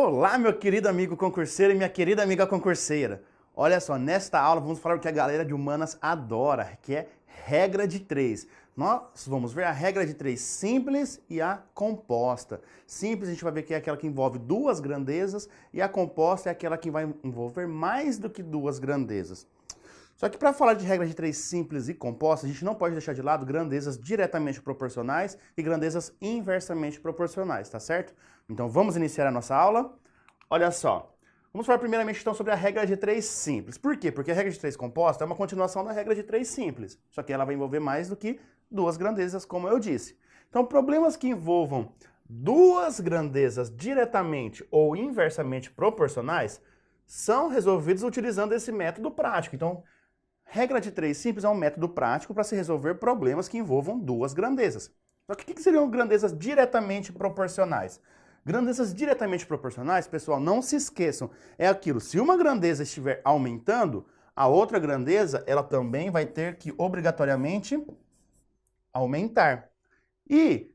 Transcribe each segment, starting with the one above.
Olá, meu querido amigo concurseiro e minha querida amiga concurseira. Olha só, nesta aula vamos falar o que a galera de humanas adora, que é regra de 3. Nós vamos ver a regra de 3 simples e a composta. Simples a gente vai ver que é aquela que envolve duas grandezas e a composta é aquela que vai envolver mais do que duas grandezas. Só que para falar de regra de 3 simples e composta, a gente não pode deixar de lado grandezas diretamente proporcionais e grandezas inversamente proporcionais, tá certo? Então vamos iniciar a nossa aula. Olha só, vamos falar primeiramente então sobre a regra de 3 simples. Por quê? Porque a regra de 3 composta é uma continuação da regra de 3 simples, só que ela vai envolver mais do que duas grandezas, como eu disse. Então problemas que envolvam duas grandezas diretamente ou inversamente proporcionais são resolvidos utilizando esse método prático. Então, regra de 3 simples é um método prático para se resolver problemas que envolvam duas grandezas. Só que o que seriam grandezas diretamente proporcionais? Grandezas diretamente proporcionais, pessoal, não se esqueçam, é aquilo, se uma grandeza estiver aumentando, a outra grandeza, ela também vai ter que obrigatoriamente aumentar. E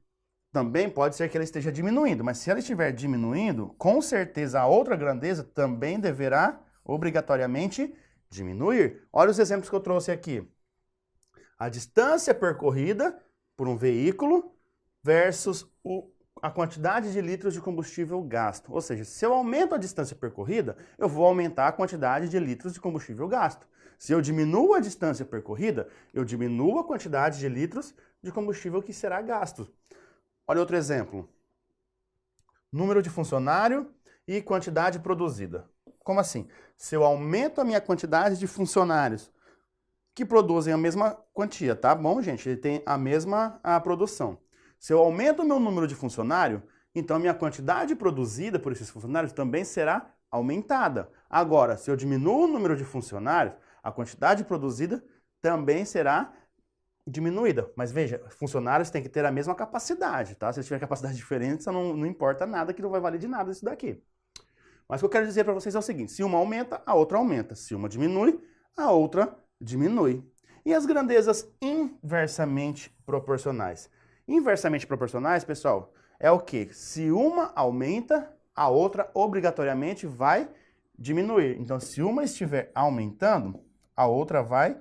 também pode ser que ela esteja diminuindo, mas se ela estiver diminuindo, com certeza a outra grandeza também deverá obrigatoriamente diminuir. Olha os exemplos que eu trouxe aqui. A distância percorrida por um veículo versus a quantidade de litros de combustível gasto. Ou seja, se eu aumento a distância percorrida, eu vou aumentar a quantidade de litros de combustível gasto. Se eu diminuo a distância percorrida, eu diminuo a quantidade de litros de combustível que será gasto. Olha outro exemplo. Número de funcionário e quantidade produzida. Como assim? Se eu aumento a minha quantidade de funcionários que produzem a mesma quantia, tá bom, gente? Ele tem a mesma produção. Se eu aumento o meu número de funcionário, então a minha quantidade produzida por esses funcionários também será aumentada. Agora, se eu diminuo o número de funcionários, a quantidade produzida também será diminuída. Mas veja, funcionários têm que ter a mesma capacidade, tá? Se eles tiverem capacidade diferente, não importa nada, que não vai valer de nada isso daqui. Mas o que eu quero dizer para vocês é o seguinte, se uma aumenta, a outra aumenta. Se uma diminui, a outra diminui. E as grandezas inversamente proporcionais? Inversamente proporcionais, pessoal, é o quê? Se uma aumenta, a outra obrigatoriamente vai diminuir. Então, se uma estiver aumentando, a outra vai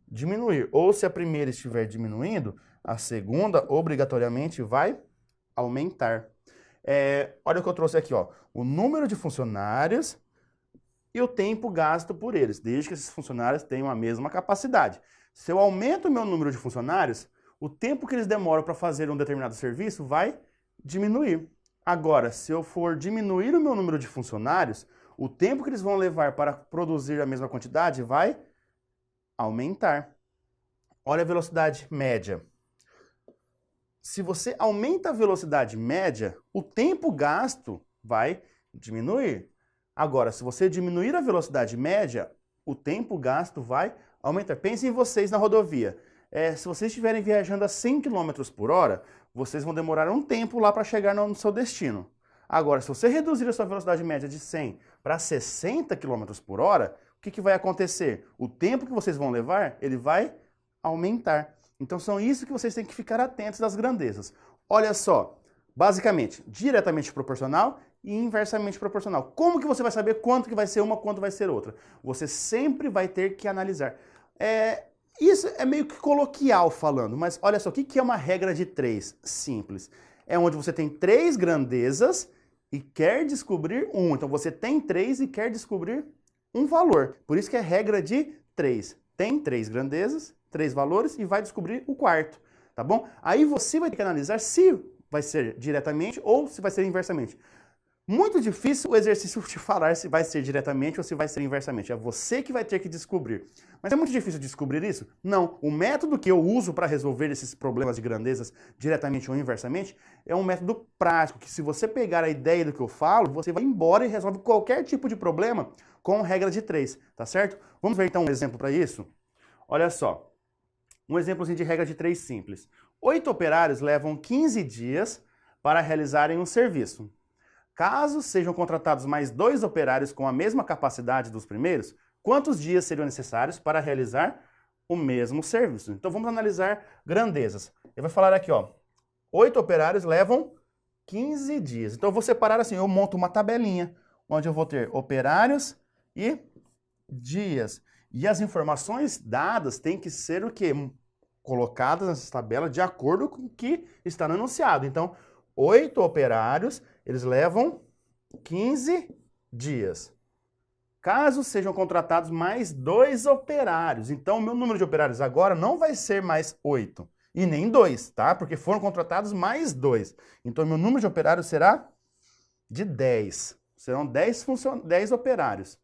diminuir. Ou se a primeira estiver diminuindo, a segunda obrigatoriamente vai aumentar. Olha o que eu trouxe aqui, ó. O número de funcionários e o tempo gasto por eles, desde que esses funcionários tenham a mesma capacidade. Se eu aumento o meu número de funcionários, o tempo que eles demoram para fazer um determinado serviço vai diminuir. Agora, se eu for diminuir o meu número de funcionários, o tempo que eles vão levar para produzir a mesma quantidade vai aumentar. Olha a velocidade média. Se você aumenta a velocidade média, o tempo gasto vai diminuir. Agora, se você diminuir a velocidade média, o tempo gasto vai aumentar. Pensem em vocês na rodovia. Se vocês estiverem viajando a 100 km por hora, vocês vão demorar um tempo lá para chegar no seu destino. Agora, se você reduzir a sua velocidade média de 100 para 60 km por hora, o que vai acontecer? O tempo que vocês vão levar, ele vai aumentar. Então, são isso que vocês têm que ficar atentos das grandezas. Olha só, basicamente, diretamente proporcional e inversamente proporcional. Como que você vai saber quanto que vai ser uma, quanto vai ser outra? Você sempre vai ter que analisar. Isso é meio que coloquial falando, mas olha só, o que é uma regra de 3? Simples. É onde você tem 3 grandezas e quer descobrir um. Então você tem 3 e quer descobrir um valor. Por isso que é regra de 3. Tem 3 grandezas, 3 valores e vai descobrir o quarto, tá bom? Aí você vai ter que analisar se vai ser diretamente ou se vai ser inversamente. Muito difícil o exercício te falar se vai ser diretamente ou se vai ser inversamente. É você que vai ter que descobrir. Mas é muito difícil descobrir isso? Não. O método que eu uso para resolver esses problemas de grandezas diretamente ou inversamente é um método prático, que se você pegar a ideia do que eu falo, você vai embora e resolve qualquer tipo de problema com regra de 3, tá certo? Vamos ver então um exemplo para isso? Olha só. Um exemplozinho de regra de 3 simples. 8 operários levam 15 dias para realizarem um serviço. Caso sejam contratados mais 2 operários com a mesma capacidade dos primeiros, quantos dias seriam necessários para realizar o mesmo serviço? Então vamos analisar grandezas. Ele vai falar aqui, ó, 8 operários levam 15 dias. Então, eu vou separar assim, eu monto uma tabelinha, onde eu vou ter operários e dias. E as informações dadas têm que ser o quê? Colocadas nessa tabela de acordo com o que está no enunciado. Então, 8 operários, eles levam 15 dias. Caso sejam contratados mais 2 operários, então o meu número de operários agora não vai ser mais 8 e nem 2, tá? Porque foram contratados mais 2. Então, meu número de operários será de 10. Serão 10 operários,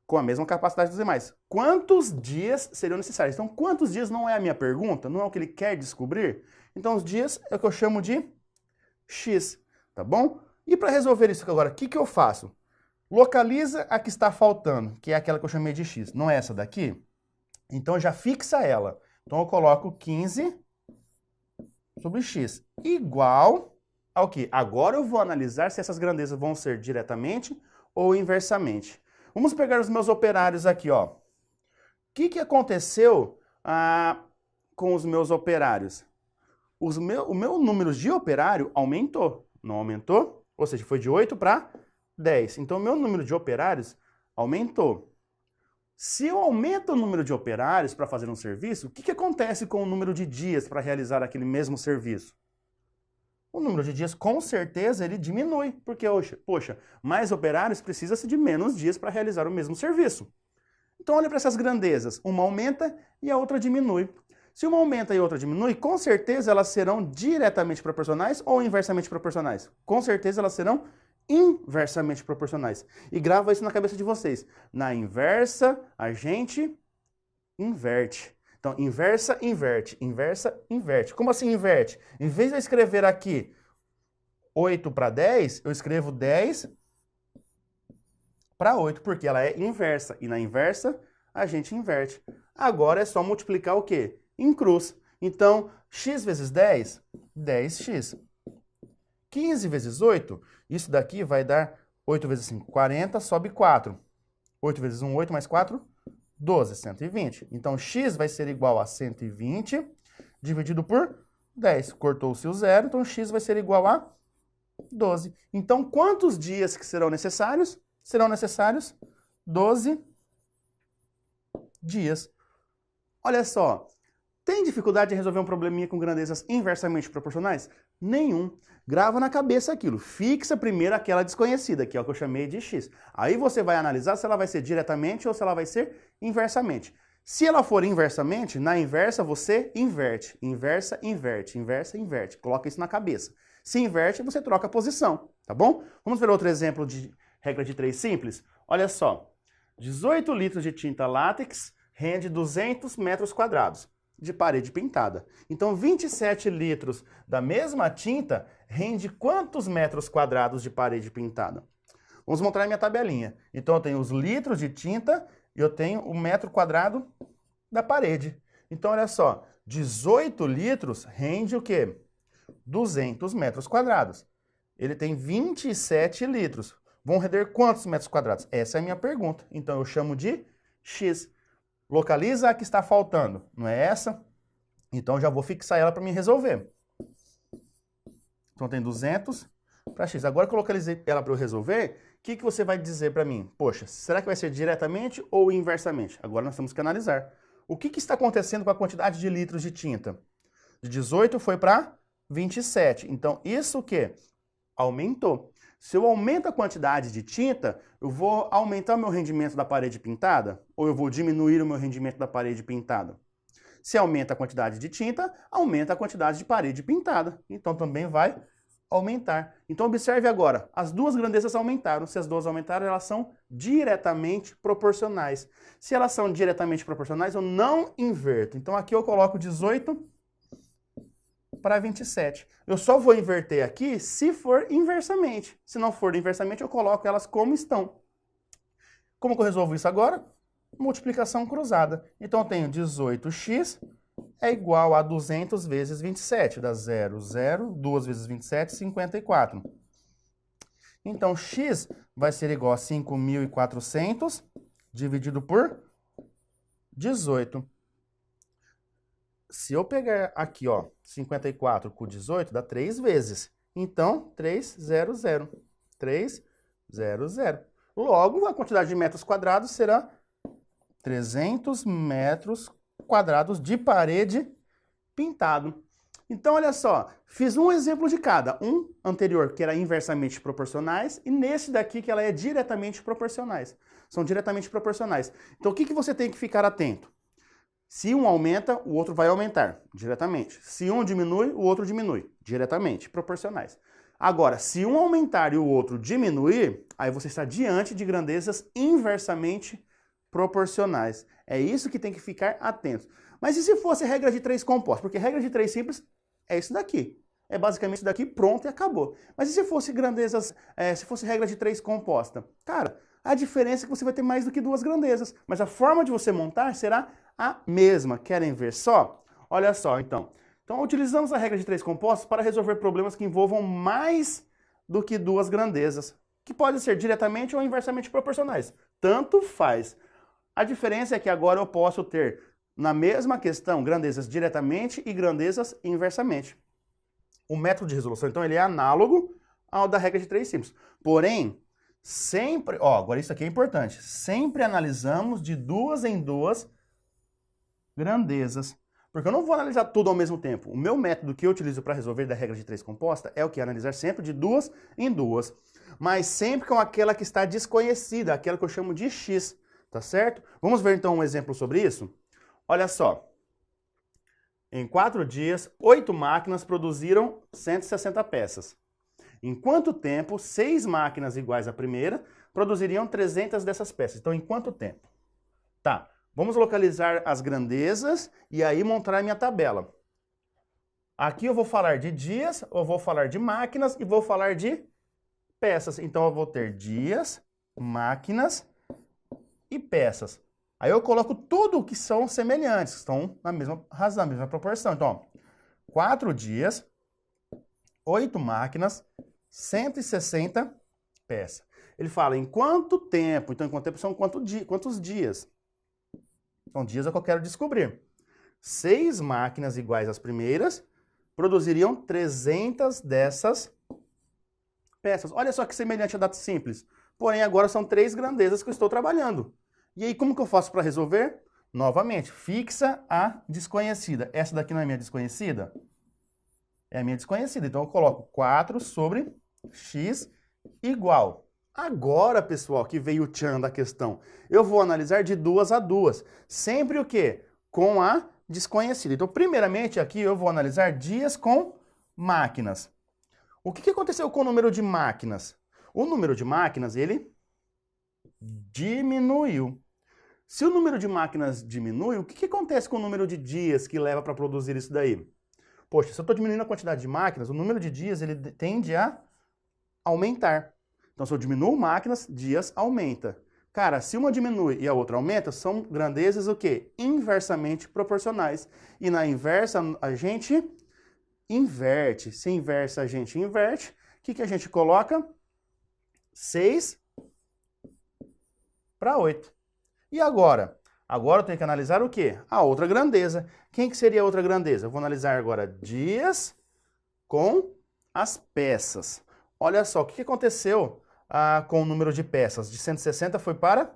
com a mesma capacidade dos demais. Quantos dias seriam necessários? Então, quantos dias não é a minha pergunta, não é o que ele quer descobrir. Então, os dias é o que eu chamo de X, tá bom? E para resolver isso agora, o que eu faço? Localiza a que está faltando, que é aquela que eu chamei de X. Não é essa daqui? Então, já fixa ela. Então, eu coloco 15 sobre X igual ao quê? Agora eu vou analisar se essas grandezas vão ser diretamente ou inversamente. Vamos pegar os meus operários aqui, ó. O que aconteceu com os meus operários? O meu número de operário aumentou, não aumentou? Ou seja, foi de 8 para 10. Então, o meu número de operários aumentou. Se eu aumento o número de operários para fazer um serviço, o que acontece com o número de dias para realizar aquele mesmo serviço? O número de dias, com certeza, ele diminui, porque, poxa, mais operários precisa-se de menos dias para realizar o mesmo serviço. Então, olha para essas grandezas. Uma aumenta e a outra diminui. Se uma aumenta e a outra diminui, com certeza elas serão diretamente proporcionais ou inversamente proporcionais? Com certeza elas serão inversamente proporcionais. E grava isso na cabeça de vocês. Na inversa, a gente inverte. Então, inversa, inverte, inversa, inverte. Como assim inverte? Em vez de eu escrever aqui 8 para 10, eu escrevo 10 para 8, porque ela é inversa. E na inversa, a gente inverte. Agora é só multiplicar o quê? Em cruz. Então, x vezes 10, 10x. 15 vezes 8, isso daqui vai dar 8 vezes 5, 40, sobe 4. 8 vezes 1, 8 mais 4, 12, 120. Então, x vai ser igual a 120 dividido por 10. Cortou-se o zero, então x vai ser igual a 12. Então, quantos dias que serão necessários? Serão necessários 12 dias. Olha só, tem dificuldade em resolver um probleminha com grandezas inversamente proporcionais? Nenhum. Grava na cabeça aquilo. Fixa primeiro aquela desconhecida, que é o que eu chamei de x. Aí você vai analisar se ela vai ser diretamente ou se ela vai ser inversamente. Se ela for inversamente, na inversa você inverte. Inversa, inverte. Inversa, inverte. Coloca isso na cabeça. Se inverte, você troca a posição, tá bom? Vamos ver outro exemplo de regra de 3 simples? Olha só. 18 litros de tinta látex rende 200 metros quadrados de parede pintada. Então, 27 litros da mesma tinta rende quantos metros quadrados de parede pintada? Vamos montar a minha tabelinha. Então, eu tenho os litros de tinta e eu tenho o metro quadrado da parede. Então, olha só, 18 litros rende o quê? 200 metros quadrados. Ele tem 27 litros. Vão render quantos metros quadrados? Essa é a minha pergunta. Então, eu chamo de x. Localiza a que está faltando, não é essa? Então, já vou fixar ela para me resolver. Então, tem 200 para x. Agora que eu localizei ela para eu resolver, o que você vai dizer para mim? Poxa, será que vai ser diretamente ou inversamente? Agora nós temos que analisar. O que está acontecendo com a quantidade de litros de tinta? De 18 foi para 27. Então, isso o quê? Aumentou. Se eu aumento a quantidade de tinta, eu vou aumentar o meu rendimento da parede pintada? Ou eu vou diminuir o meu rendimento da parede pintada? Se aumenta a quantidade de tinta, aumenta a quantidade de parede pintada. Então também vai aumentar. Então observe agora, as duas grandezas aumentaram. Se as duas aumentaram, elas são diretamente proporcionais. Se elas são diretamente proporcionais, eu não inverto. Então aqui eu coloco 18 para 27. Eu só vou inverter aqui se for inversamente. Se não for inversamente, eu coloco elas como estão. Como que eu resolvo isso agora? Multiplicação cruzada. Então, eu tenho 18x é igual a 200 vezes 27. Dá 0, 0, 2 vezes 27, 54. Então, x vai ser igual a 5.400 dividido por 18. Se eu pegar aqui, ó, 54 com 18, dá 3 vezes. Então, 300. 300. Logo, a quantidade de metros quadrados será 300 metros quadrados de parede pintado. Então, olha só, fiz um exemplo de cada. Um anterior, que era inversamente proporcionais, e nesse daqui, que ela é diretamente proporcionais. São diretamente proporcionais. Então, o que você tem que ficar atento? Se um aumenta, o outro vai aumentar, diretamente. Se um diminui, o outro diminui, diretamente, proporcionais. Agora, se um aumentar e o outro diminuir, aí você está diante de grandezas inversamente proporcionais. É isso que tem que ficar atento. Mas e se fosse regra de 3 composta? Porque regra de 3 simples é isso daqui. É basicamente isso daqui, pronto e acabou. Mas e se fosse grandezas, se fosse regra de 3 composta? Cara, a diferença é que você vai ter mais do que 2 grandezas. Mas a forma de você montar será a mesma. Querem ver só? Olha só, então. Então, utilizamos a regra de 3 compostos para resolver problemas que envolvam mais do que 2 grandezas, que podem ser diretamente ou inversamente proporcionais. Tanto faz. A diferença é que agora eu posso ter, na mesma questão, grandezas diretamente e grandezas inversamente. O método de resolução, então, ele é análogo ao da regra de 3 simples. Porém, sempre, agora isso aqui é importante, sempre analisamos de 2 em 2 grandezas. Porque eu não vou analisar tudo ao mesmo tempo. O meu método que eu utilizo para resolver da regra de 3 composta é o que? Analisar sempre de 2 em 2. Mas sempre com aquela que está desconhecida, aquela que eu chamo de X, tá certo? Vamos ver então um exemplo sobre isso? Olha só. Em 4 dias, 8 máquinas produziram 160 peças. Em quanto tempo 6 máquinas iguais à primeira produziriam 300 dessas peças? Então, em quanto tempo? Tá. Vamos localizar as grandezas e aí montar a minha tabela. Aqui eu vou falar de dias, eu vou falar de máquinas e vou falar de peças. Então eu vou ter dias, máquinas e peças. Aí eu coloco tudo que são semelhantes, que estão na mesma razão, na mesma proporção. Então, 4 dias, 8 máquinas, 160 peças. Ele fala em quanto tempo? Então, em quanto tempo são quantos dias? Então, dias é o que eu quero descobrir. 6 máquinas iguais às primeiras produziriam 300 dessas peças. Olha só que semelhante a data simples. Porém, agora são 3 grandezas que eu estou trabalhando. E aí, como que eu faço para resolver? Novamente, fixa a desconhecida. Essa daqui não é minha desconhecida? É a minha desconhecida. Então, eu coloco 4 sobre x igual. Agora, pessoal, que veio o tchan da questão, eu vou analisar de 2 a 2. Sempre o quê? Com a desconhecida. Então, primeiramente, aqui eu vou analisar dias com máquinas. O que aconteceu com o número de máquinas? O número de máquinas, ele diminuiu. Se o número de máquinas diminui, o que acontece com o número de dias que leva para produzir isso daí? Poxa, se eu estou diminuindo a quantidade de máquinas, o número de dias ele tende a aumentar. Então, se eu diminuo máquinas, dias aumenta. Cara, se uma diminui e a outra aumenta, são grandezas o quê? Inversamente proporcionais. E na inversa, a gente inverte. Se inversa, a gente inverte. O que a gente coloca? 6 para 8. E agora? Agora eu tenho que analisar o quê? A outra grandeza. Quem que seria a outra grandeza? Eu vou analisar agora dias com as peças. Olha só, o que aconteceu com o número de peças? De 160 foi para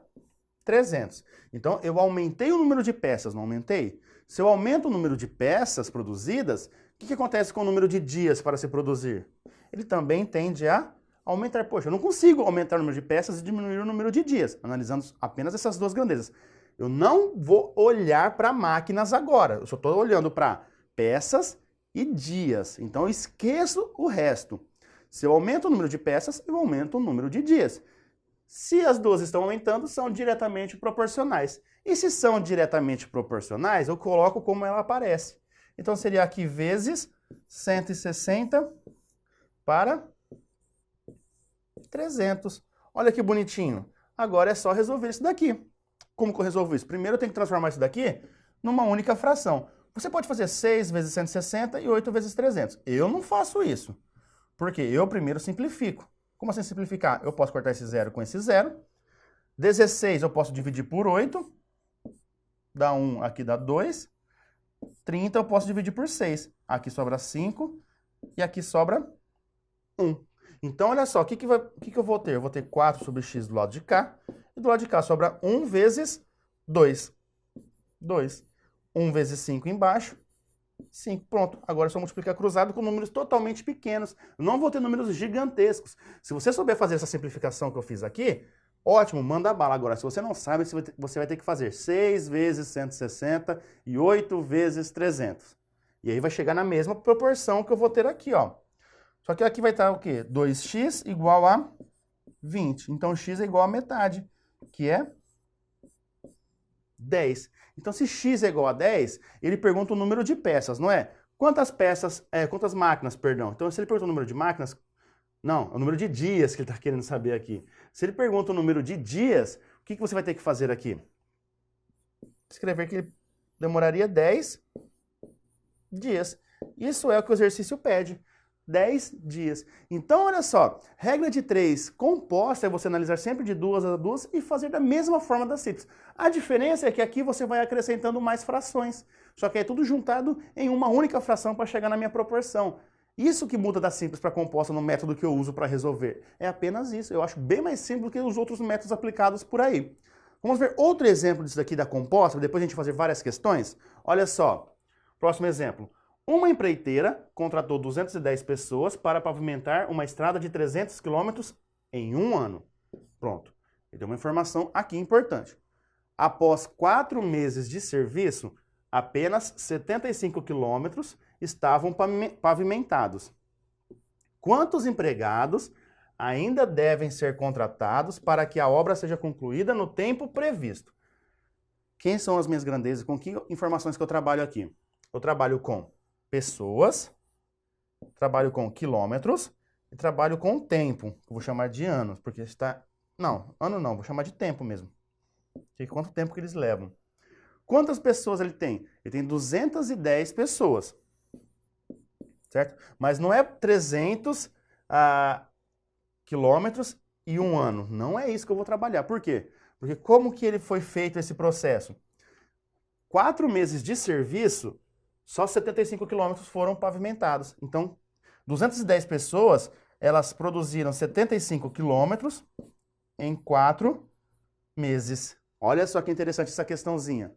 300. Então, eu aumentei o número de peças, não aumentei? Se eu aumento o número de peças produzidas, o que acontece com o número de dias para se produzir? Ele também tende a aumentar. Poxa, eu não consigo aumentar o número de peças e diminuir o número de dias, analisando apenas essas duas grandezas. Eu não vou olhar para máquinas agora, eu só estou olhando para peças e dias. Então, eu esqueço o resto. Se eu aumento o número de peças, eu aumento o número de dias. Se as duas estão aumentando, são diretamente proporcionais. E se são diretamente proporcionais, eu coloco como ela aparece. Então, seria aqui vezes 160 para 300. Olha que bonitinho. Agora é só resolver isso daqui. Como que eu resolvo isso? Primeiro eu tenho que transformar isso daqui numa única fração. Você pode fazer 6 vezes 160 e 8 vezes 300. Eu não faço isso. Porque eu primeiro simplifico. Como assim simplificar? Eu posso cortar esse zero com esse zero. 16 eu posso dividir por 8. Dá 1, aqui dá 2. 30 eu posso dividir por 6. Aqui sobra 5 e aqui sobra 1. Então, olha só, o que eu vou ter? Eu vou ter 4 sobre x do lado de cá, e do lado de cá sobra 1 vezes 2. 2. 1 vezes 5 embaixo, 5. Pronto. Agora é só multiplicar cruzado com números totalmente pequenos. Não vou ter números gigantescos. Se você souber fazer essa simplificação que eu fiz aqui, ótimo, manda bala. Agora, se você não sabe, você vai ter que fazer 6 vezes 160 e 8 vezes 300. E aí vai chegar na mesma proporção que eu vou ter aqui, ó. Só que aqui vai estar o quê? 2x igual a 20. Então, x é igual a metade, que é 10. Então, se x é igual a 10, ele pergunta o número de peças, não é? Quantas máquinas, perdão. Então, se ele pergunta o número de máquinas, não, é o número de dias que ele está querendo saber aqui. Se ele pergunta o número de dias, o que você vai ter que fazer aqui? Escrever que ele demoraria 10 dias. Isso é o que o exercício pede. 10 dias. Então, olha só, regra de 3 composta é você analisar sempre de duas a duas e fazer da mesma forma da simples. A diferença é que aqui você vai acrescentando mais frações, só que é tudo juntado em uma única fração para chegar na minha proporção. Isso que muda da simples para composta no método que eu uso para resolver. É apenas isso. Eu acho bem mais simples do que os outros métodos aplicados por aí. Vamos ver outro exemplo disso daqui da composta, depois a gente fazer várias questões. Olha só, próximo exemplo. Uma empreiteira contratou 210 pessoas para pavimentar uma estrada de 300 quilômetros em um ano. Pronto. Ele deu uma informação aqui importante. Após 4 meses de serviço, apenas 75 quilômetros estavam pavimentados. Quantos empregados ainda devem ser contratados para que a obra seja concluída no tempo previsto? Quem são as minhas grandezas? Com que informações que eu trabalho aqui? Eu trabalho com pessoas, trabalho com quilômetros e trabalho com tempo, que eu vou chamar de anos, porque está... Não, ano não, vou chamar de tempo mesmo. Quanto tempo que eles levam. Quantas pessoas ele tem? Ele tem 210 pessoas, certo? Mas não é 300 quilômetros e um ano. Não é isso que eu vou trabalhar. Por quê? Porque como que ele foi feito esse processo? 4 meses de serviço, só 75 quilômetros foram pavimentados. Então, 210 pessoas, elas produziram 75 quilômetros em 4 meses. Olha só que interessante essa questãozinha.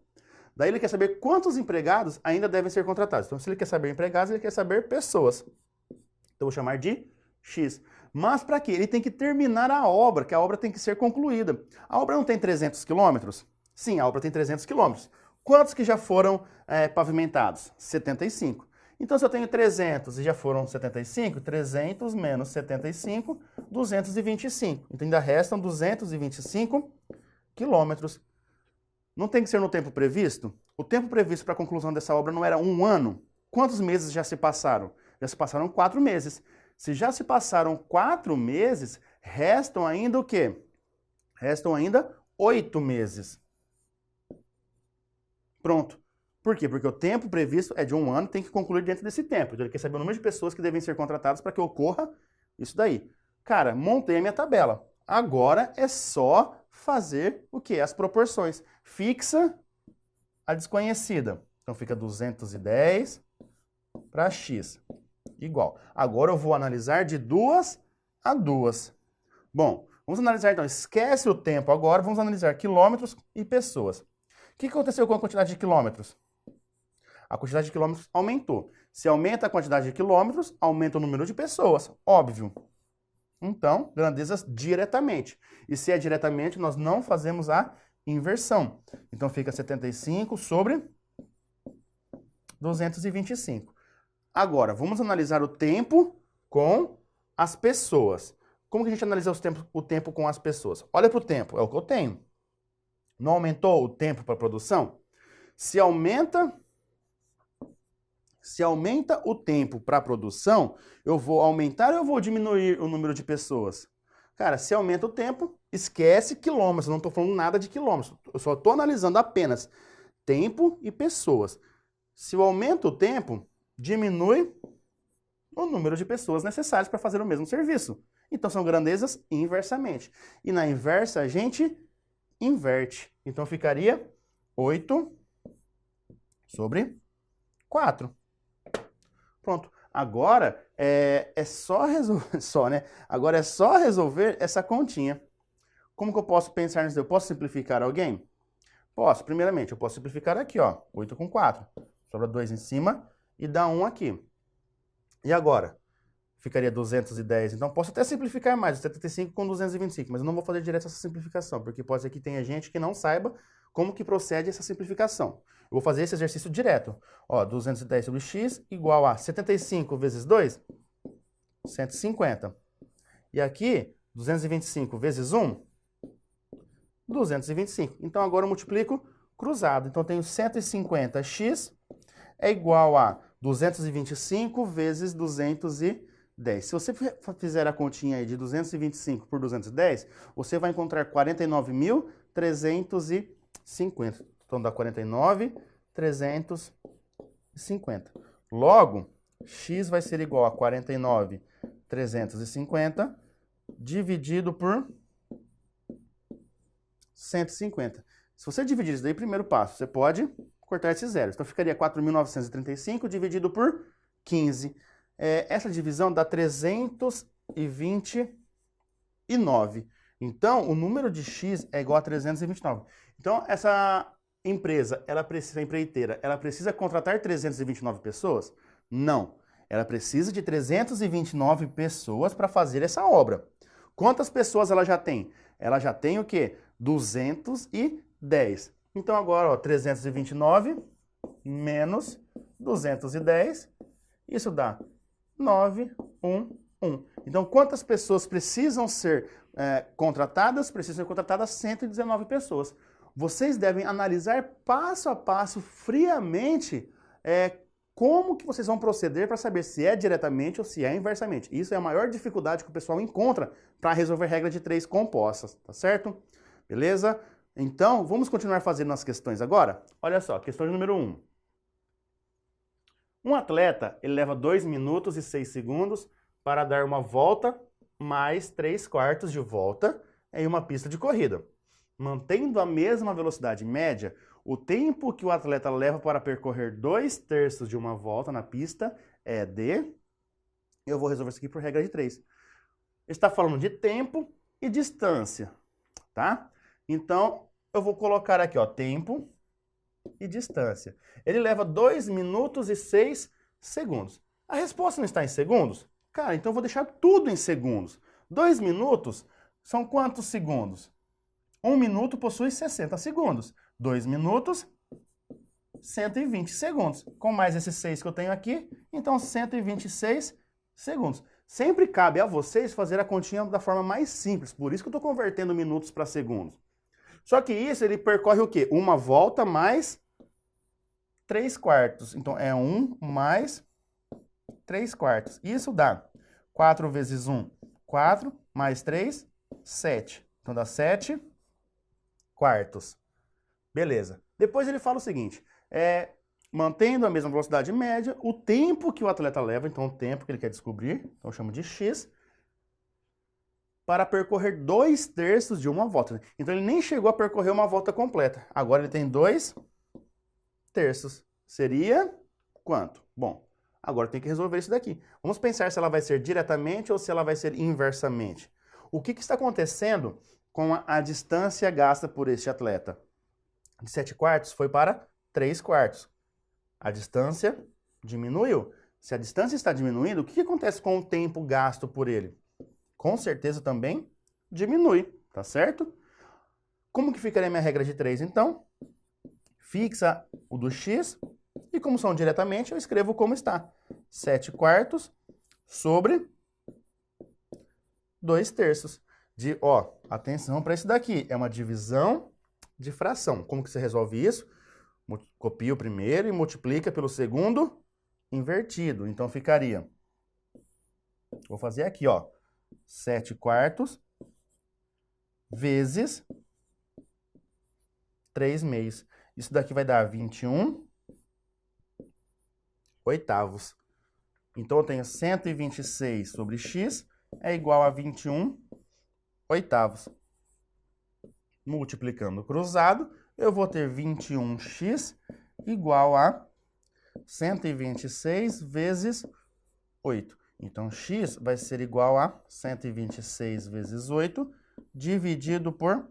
Daí ele quer saber quantos empregados ainda devem ser contratados. Então, se ele quer saber empregados, ele quer saber pessoas. Então, eu vou chamar de X. Mas para quê? Ele tem que terminar a obra, que a obra tem que ser concluída. A obra não tem 300 quilômetros? Sim, a obra tem 300 quilômetros. Quantos que já foram pavimentados? 75. Então, se eu tenho 300 e já foram 75, 300 menos 75, 225. Então, ainda restam 225 quilômetros. Não tem que ser no tempo previsto? O tempo previsto para a conclusão dessa obra não era um ano? Quantos meses já se passaram? Já se passaram 4 meses. Se já se passaram 4 meses, restam ainda o quê? Restam ainda 8 meses. Pronto. Por quê? Porque o tempo previsto é de um ano, tem que concluir dentro desse tempo. Então ele quer saber o número de pessoas que devem ser contratadas para que ocorra isso daí. Cara, montei a minha tabela. Agora é só fazer o quê? As proporções. Fixa a desconhecida. Então fica 210 para x igual. Agora eu vou analisar de duas a duas. Bom, vamos analisar então. Esquece o tempo agora, vamos analisar quilômetros e pessoas. O que aconteceu com a quantidade de quilômetros? A quantidade de quilômetros aumentou. Se aumenta a quantidade de quilômetros, aumenta o número de pessoas. Óbvio. Então, grandezas diretamente. E se é diretamente, nós não fazemos a inversão. Então, fica 75 sobre 225. Agora, vamos analisar o tempo com as pessoas. Como que a gente analisa o tempo com as pessoas? Olha para o tempo, é o que eu tenho. Não aumentou o tempo para a produção? Se aumenta o tempo para a produção, eu vou aumentar ou eu vou diminuir o número de pessoas? Cara, se aumenta o tempo, esquece quilômetros, eu não estou falando nada de quilômetros. Eu só estou analisando apenas tempo e pessoas. Se eu aumento o tempo, diminui o número de pessoas necessárias para fazer o mesmo serviço. Então são grandezas inversamente. E na inversa a gente inverte. Então ficaria 8 sobre 4. Pronto. Agora é só resolver, né? Agora é só resolver essa continha. Como que eu posso pensar nisso? Eu posso simplificar alguém? Posso. Primeiramente, eu posso simplificar aqui, ó. 8 com 4. Sobra 2 em cima e dá 1 aqui. E agora? Ficaria 210. Então, posso até simplificar mais, 75 com 225, mas eu não vou fazer direto essa simplificação, porque pode ser que tenha gente que não saiba como que procede essa simplificação. Eu vou fazer esse exercício direto. Ó, 210 sobre x igual a 75 vezes 2, 150. E aqui, 225 vezes 1, 225. Então, agora eu multiplico cruzado. Então, eu tenho 150x é igual a 225 vezes 210. Se você fizer a continha aí de 225 por 210, você vai encontrar 49.350. Então, dá 49.350. Logo, x vai ser igual a 49.350 dividido por 150. Se você dividir isso daí, primeiro passo, você pode cortar esses zeros. Então, ficaria 4.935 dividido por 15. Essa divisão dá 329. Então, o número de x é igual a 329. Então, essa empresa, essa empreiteira, ela precisa contratar 329 pessoas? Não. Ela precisa de 329 pessoas para fazer essa obra. Quantas pessoas ela já tem? Ela já tem o quê? 210. Então, agora, ó, 329 menos 210, isso dá 911. Então, quantas pessoas precisam ser contratadas? Precisam ser contratadas 119 pessoas. Vocês devem analisar passo a passo, friamente, como que vocês vão proceder para saber se é diretamente ou se é inversamente. Isso é a maior dificuldade que o pessoal encontra para resolver regra de 3 compostas, tá certo? Beleza? Então, vamos continuar fazendo as questões agora? Olha só, questão número 1. Um atleta, ele leva 2 minutos e 6 segundos para dar uma volta mais 3/4 de volta em uma pista de corrida. Mantendo a mesma velocidade média, o tempo que o atleta leva para percorrer 2/3 de uma volta na pista é de... Eu vou resolver isso aqui por regra de 3. Está falando de tempo e distância, tá? Então, eu vou colocar aqui, ó, tempo e distância. Ele leva 2 minutos e 6 segundos. A resposta não está em segundos? Cara, então eu vou deixar tudo em segundos. 2 minutos são quantos segundos? 1 minuto possui 60 segundos. 2 minutos, 120 segundos. Com mais esses 6 que eu tenho aqui, então 126 segundos. Sempre cabe a vocês fazer a continha da forma mais simples. Por isso que eu estou convertendo minutos para segundos. Só que isso, ele percorre o quê? Uma volta mais 3/4. Então, é 1 mais 3/4. Isso dá 4 vezes 1, 4, mais 3, 7. Então, dá 7/4. Beleza. Depois ele fala o seguinte, mantendo a mesma velocidade média, o tempo que o atleta leva, então o tempo que ele quer descobrir, então eu chamo de x, para percorrer 2/3 de uma volta. Então ele nem chegou a percorrer uma volta completa. Agora ele tem 2/3. Seria quanto? Bom, agora tem que resolver isso daqui. Vamos pensar se ela vai ser diretamente ou se ela vai ser inversamente. O que está acontecendo com a distância gasta por este atleta? De 7/4 foi para 3/4. A distância diminuiu. Se a distância está diminuindo, o que acontece com o tempo gasto por ele? Com certeza também diminui, tá certo? Como que ficaria a minha regra de 3, então? Fixa o do x, e como são diretamente, eu escrevo como está. 7/4 sobre 2/3. Atenção para isso daqui, é uma divisão de fração. Como que você resolve isso? Copia o primeiro e multiplica pelo segundo invertido. Então, ficaria... Vou fazer aqui, ó. 7/4 vezes 3/2. Isso daqui vai dar 21/8. Então, eu tenho 126 sobre x é igual a 21/8. Multiplicando cruzado, eu vou ter 21x igual a 126 vezes 8. Então, x vai ser igual a 126 vezes 8, dividido por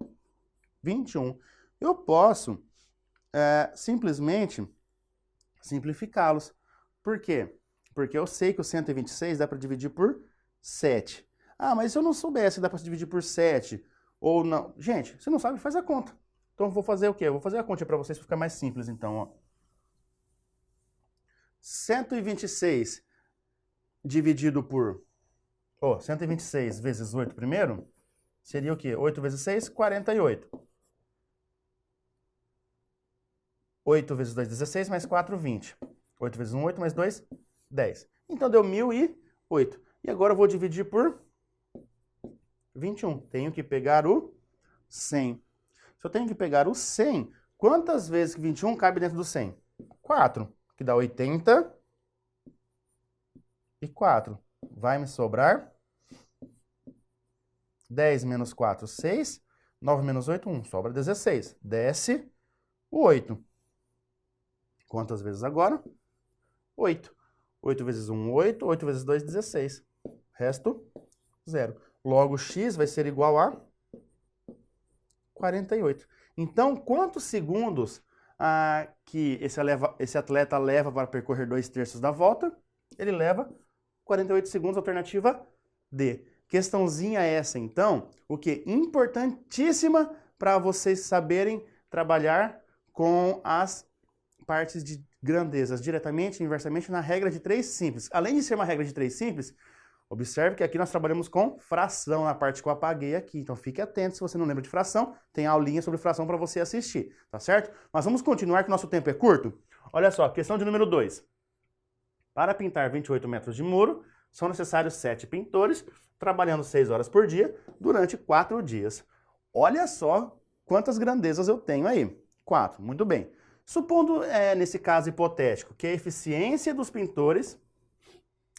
21. Eu posso simplesmente simplificá-los. Por quê? Porque eu sei que o 126 dá para dividir por 7. Ah, mas se eu não soubesse, dá para dividir por 7 ou não. Gente, você não sabe, faz a conta. Então, eu vou fazer o quê? Eu vou fazer a conta para vocês, para ficar mais simples, então, ó. 126 dividido por... 126 vezes 8 primeiro, seria o quê? 8 vezes 6, 48. 8 vezes 2, 16, mais 4, 20. 8 vezes 1, 8, mais 2, 10. Então, deu 1.008. E agora eu vou dividir por 21. Tenho que pegar o 100. Se eu tenho que pegar o 100, quantas vezes que 21 cabe dentro do 100? 4, que dá 84. Vai me sobrar 10 menos 4, 6. 9 menos 8, 1. Sobra 16. Desce o 8. Quantas vezes agora? 8. 8 vezes 1, 8. 8 vezes 2, 16. Resto, 0. Logo, x vai ser igual a 48. Então, quantos segundos que esse atleta leva para percorrer 2/3 da volta? Ele leva 48 segundos, alternativa D. Questãozinha essa, então, o que? Importantíssima para vocês saberem trabalhar com as partes de grandezas, diretamente e inversamente, na regra de 3 simples. Além de ser uma regra de 3 simples, observe que aqui nós trabalhamos com fração, na parte que eu apaguei aqui. Então, fique atento, se você não lembra de fração, tem aulinha sobre fração para você assistir, tá certo? Mas vamos continuar, que o nosso tempo é curto. Olha só, questão de número 2. Para pintar 28 metros de muro, são necessários 7 pintores, trabalhando 6 horas por dia, durante 4 dias. Olha só quantas grandezas eu tenho aí. 4, muito bem. Supondo, nesse caso hipotético, que a eficiência dos pintores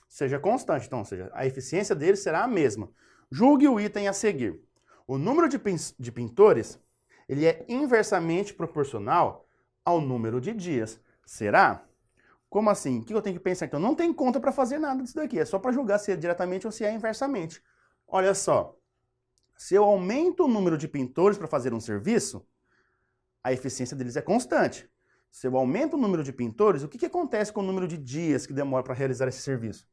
seja constante, então, ou seja, a eficiência deles será a mesma. Julgue o item a seguir. O número de pintores, ele é inversamente proporcional ao número de dias. Será? Como assim? O que eu tenho que pensar? Então, não tem conta para fazer nada disso daqui, é só para julgar se é diretamente ou se é inversamente. Olha só, se eu aumento o número de pintores para fazer um serviço, a eficiência deles é constante. Se eu aumento o número de pintores, o que acontece com o número de dias que demora para realizar esse serviço?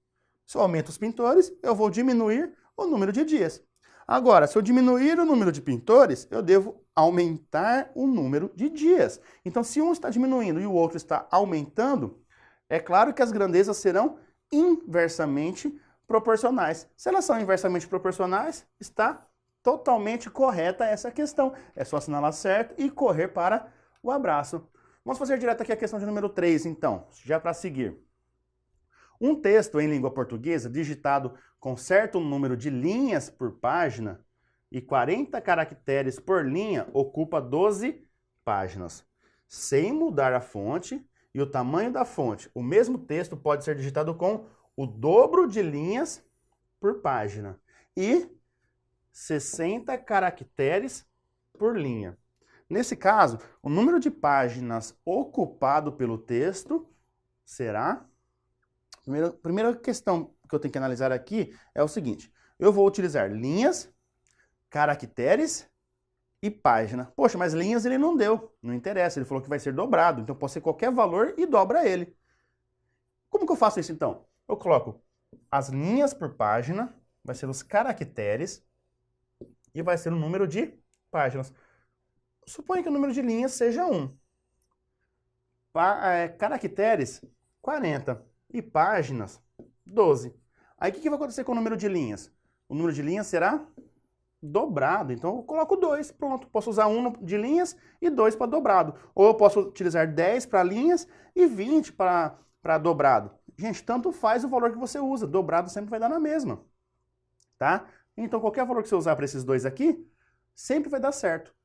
Se eu aumento os pintores, eu vou diminuir o número de dias. Agora, se eu diminuir o número de pintores, eu devo aumentar o número de dias. Então, se um está diminuindo e o outro está aumentando, é claro que as grandezas serão inversamente proporcionais. Se elas são inversamente proporcionais, está totalmente correta essa questão. É só assinalar certo e correr para o abraço. Vamos fazer direto aqui a questão de número 3, então, já para seguir. Um texto em língua portuguesa digitado com certo número de linhas por página e 40 caracteres por linha ocupa 12 páginas. Sem mudar a fonte e o tamanho da fonte, o mesmo texto pode ser digitado com o dobro de linhas por página e 60 caracteres por linha. Nesse caso, o número de páginas ocupado pelo texto será... Primeira questão que eu tenho que analisar aqui é o seguinte. Eu vou utilizar linhas, caracteres e página. Poxa, mas linhas ele não deu. Não interessa, ele falou que vai ser dobrado. Então pode ser qualquer valor e dobra ele. Como que eu faço isso então? Eu coloco as linhas por página, vai ser os caracteres e vai ser o número de páginas. Suponha que o número de linhas seja 1. Caracteres, 40. E páginas, 12. Aí o que vai acontecer com o número de linhas? O número de linhas será dobrado. Então eu coloco 2, pronto. Posso usar 1 de linhas e 2 para dobrado. Ou eu posso utilizar 10 para linhas e 20 para dobrado. Gente, tanto faz o valor que você usa. Dobrado sempre vai dar na mesma. Tá? Então qualquer valor que você usar para esses dois aqui, sempre vai dar certo.